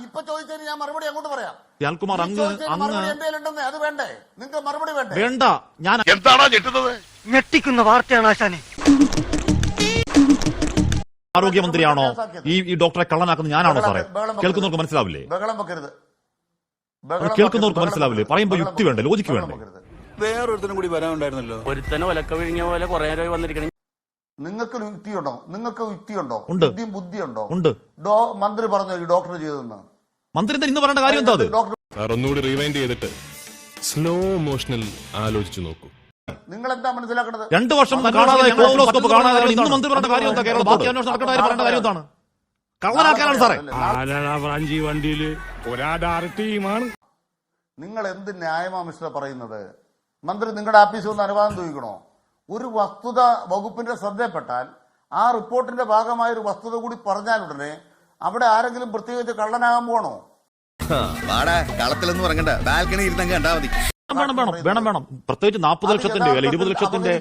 ഇപ്പൊ ചോദിച്ചതിന് ഞാൻ മറുപടി അങ്ങോട്ട് പറയാം. ലാൽകുമാർ മറുപടി എന്റെ ഉണ്ടെന്ന് അത് വേണ്ടേ? നിങ്ങൾക്ക് മറുപടി വേണ്ടേ? വേണ്ട. ഞാൻ എന്താണോ ഞെട്ടുന്നത്? ഞെട്ടിക്കുന്ന വാർത്തയാണ് ആശാനെ. ആരോഗ്യമന്ത്രിയാണോ ഈ ഡോക്ടറെ കള്ളനാക്കുന്നത്? ഞാനാണോ സാറേ? കേൾക്കുന്നവർക്ക് മനസ്സിലാവില്ലേ? ബഹളം വെക്കരുത്. കേൾക്കുന്നവർക്ക് മനസ്സിലാവില്ലേ? പറയുമ്പോ യുക്തി വേണ്ടേ, ലോജിക്ക് വേണ്ടേ? വേറൊരുത്തനും കൂടി വരാനുണ്ടായിരുന്നല്ലോ. ഒരുത്തനും ഒലക്ക വിഴിഞ്ഞ പോലെ കുറെ നേരം വന്നിരിക്കണം. നിങ്ങൾക്ക് യുക്തിയുണ്ടോ? ഉണ്ട്. ബുദ്ധിയുണ്ടോ? ഉണ്ട്. മന്ത്രി പറഞ്ഞു ഈ ഡോക്ടർ ചെയ്തെന്ന്. മന്ത്രി ഇന്ന് പറയേണ്ട കാര്യം എന്താ? അത് സാർ ഒന്നുകൂടി റിവൈൻഡ് ചെയ്തിട്ട് സ്ലോ മോഷനിൽ ആലോചിച്ചു നോക്കൂ. നിങ്ങൾ എന്താ മനസ്സിലാക്കുന്നത്? 2 വർഷം കാണാതെ കോളോസ്കോപ്പ് കാണാതെ ഇന്ന് മന്ത്രി പറയേണ്ട കാര്യം എന്താ? കേരളം ബാക്കി അന്വേഷണം നടക്കേണ്ട കാര്യം പറയേണ്ട കാര്യം എന്താണ്? കള്ളനാക്കാനാണ് സാറേ. ബ്രാഞ്ചി വണ്ടിയില് ഒരാധാർ ടീമാണ്. നിങ്ങൾ എന്ത് ന്യായമാ മിസ്റ്റർ പറയുന്നത്? മന്ത്രി നിങ്ങളുടെ ആഫീസിൽ ഒന്ന് അനുവാദം ചോദിക്കണോ? ഒരു വസ്തുത വകുപ്പിന്റെ ശ്രദ്ധയിൽപ്പെട്ടാൽ ആ റിപ്പോർട്ടിന്റെ ഭാഗമായ ഒരു വസ്തുത കൂടി പറഞ്ഞാലുടനെ അവിടെ ആരെങ്കിലും പ്രത്യേകിച്ച് കള്ളനാകാൻ പോകണോ? കളത്തിലൊന്നും ഇറങ്ങണ്ട, ബാൽക്കണി ഇരുന്നങ്ങ് കണ്ടാ മതി. വേണം. പ്രത്യേകിച്ച് 40 ലക്ഷത്തിന്റെ 20 ലക്ഷത്തിന്റെ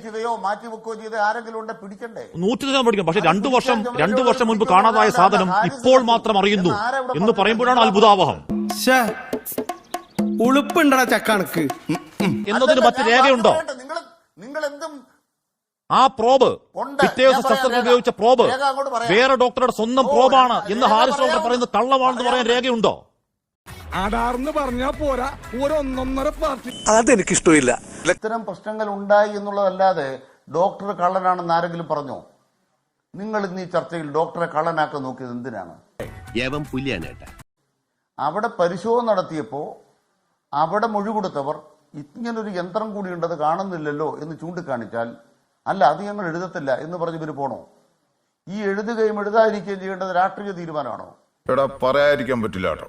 മാറ്റിവെക്കുകയോ ചെയ്ത് ആരെങ്കിലും ഉണ്ട് പിടിക്കണ്ടേ? 100% പിടിക്കും. പക്ഷെ 2 വർഷം മുൻപ് കാണാതായ സാധനം ഇപ്പോൾ മാത്രം അറിയുന്നു എന്ന് പറയുമ്പോഴാണ് അത്ഭുതാവഹം. ഉളുപ്പുണ്ടടാ ചക്കണക്ക് എന്നതിന് മറ്റ് രേഖയുണ്ടോ? നിങ്ങൾ എന്തും ആ പ്രോബ് പിറ്റേ ദിവസം ശസ്ത്രക്രിയ ഉപയോഗിച്ച പ്രോബ് വേറെ ഡോക്ടറുടെ സ്വന്തം പ്രോബാണ് എന്ന് ഹാരിസ് ഡോക്ടർ പറയുന്നത് കള്ളമാണെന്ന് പറയാൻ രേഖയുണ്ടോ? അടാർന്ന് പറഞ്ഞാ പോരാ, ഒരൊന്നൊന്നര പാർട്ടി. അതെനിക്കിഷ്ടമില്ല. ഇത്തരം പ്രശ്നങ്ങൾ ഉണ്ടായി എന്നുള്ളതല്ലാതെ ഡോക്ടർ കള്ളനാണെന്ന് ആരെങ്കിലും പറഞ്ഞോ? നിങ്ങൾ ഇന്ന് ഈ ചർച്ചയിൽ ഡോക്ടറെ കള്ളനാക്കാൻ നോക്കിയത് എന്തിനാണ്? അവിടെ പരിശോധന നടത്തിയപ്പോ അവിടെ മൊഴി കൊടുത്തവർ ഇങ്ങനൊരു യന്ത്രം കൂടി ഉണ്ടത് കാണുന്നില്ലല്ലോ എന്ന് ചൂണ്ടിക്കാണിച്ചാൽ അല്ല അത് ഞങ്ങൾ എഴുതത്തില്ല എന്ന് പറഞ്ഞ് ഇവര് പോണോ? ഈ എഴുതുകയും എഴുതാതിരിക്കുകയും ചെയ്യേണ്ടത് രാഷ്ട്രീയ തീരുമാനമാണോ? എടാ പറയാതിരിക്കാൻ പറ്റില്ല കേട്ടോ,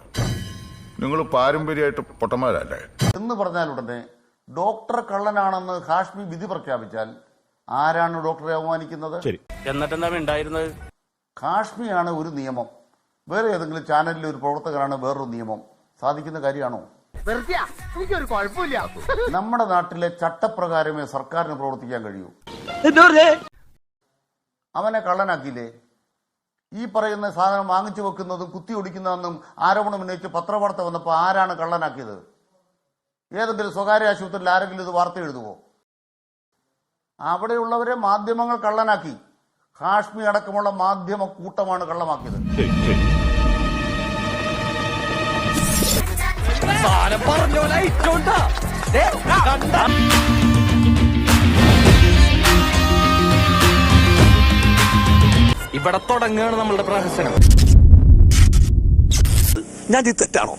നിങ്ങൾ പാരമ്പര്യമായിട്ട് പൊട്ടന്മാരല്ലേ എന്ന് പറഞ്ഞാൽ ഉടനെ ഡോക്ടർ കള്ളനാണെന്ന് ഹാഷ്മി വിധി പ്രഖ്യാപിച്ചാൽ ആരാണ് ഡോക്ടറെ അവമാനിക്കുന്നത്? എന്നിട്ടെന്താ ഉണ്ടായിരുന്നത്? ഹാഷ്മിയാണ് ഒരു നിയമം, വേറെ ഏതെങ്കിലും ചാനലിലെ ഒരു പ്രവർത്തകരാണ് വേറൊരു നിയമം. സാധിക്കുന്ന കാര്യമാണോ? നമ്മുടെ നാട്ടിലെ ചട്ടപ്രകാരമേ സർക്കാരിന് പ്രവർത്തിക്കാൻ കഴിയൂ. അവനെ കള്ളനാക്കിയില്ലേ? ഈ പറയുന്ന സാധനം വാങ്ങിച്ചു വെക്കുന്നതും കുത്തി ഒടിക്കുന്നതെന്നും ആരോപണം ഉന്നയിച്ച് പത്രവാർത്ത വന്നപ്പോൾ ആരാണ് കള്ളനാക്കിയത്? ഏതെങ്കിലും സ്വകാര്യ ആശുപത്രിയിൽ ആരെങ്കിലും ഇത് വാർത്ത എഴുതുവോ? അവിടെയുള്ളവരെ മാധ്യമങ്ങൾ കള്ളനാക്കി. ഹാഷ്മി അടക്കമുള്ള മാധ്യമ കൂട്ടമാണ് കള്ളമാക്കിയത്. ഇവിടെ തുടങ്ങുകയാണ് നമ്മളുടെ പ്രഹസനം. ഞാൻ തെറ്റാണോ?